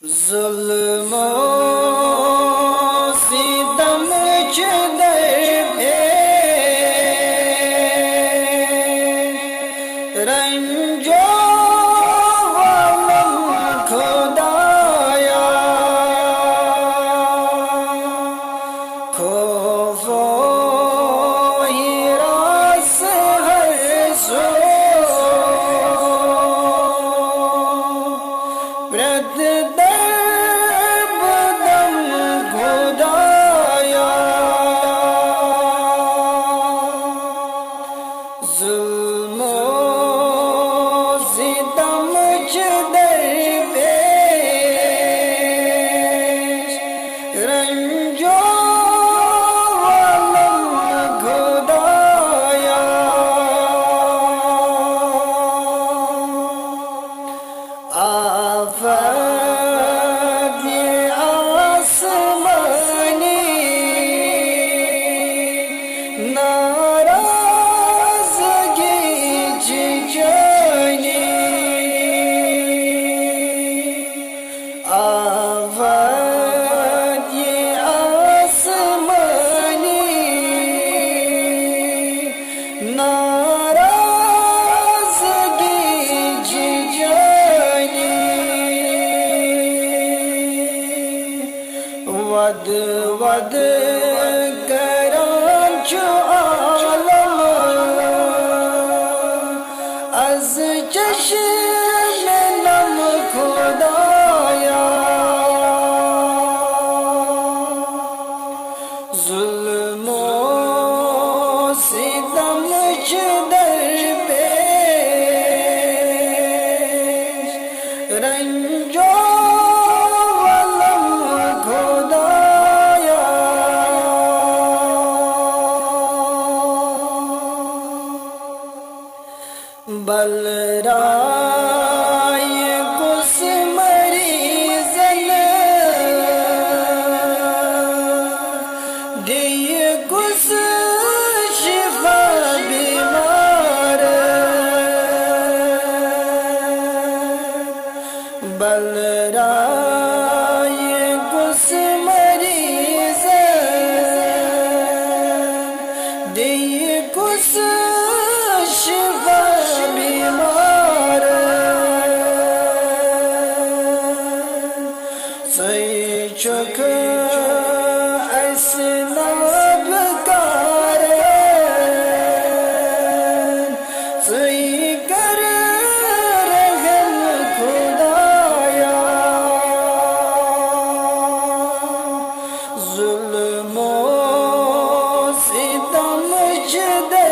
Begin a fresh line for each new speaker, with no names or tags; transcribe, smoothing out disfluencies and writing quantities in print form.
जुल्म सितम च दर्दे रंजो वालम खुदाया खौफो हिरास हर सो वद वद करांचो आलम अज चश्म नम खुदाया जुल्मो सितम च दरपेश रंजो बलराय कुस मरीजन दिय कुस शिफा बीमार बलराय कुस मरीजन दिय कुस शिफा चुक असनाब कार सही कर रहम खुदाया जुल्मो सितम च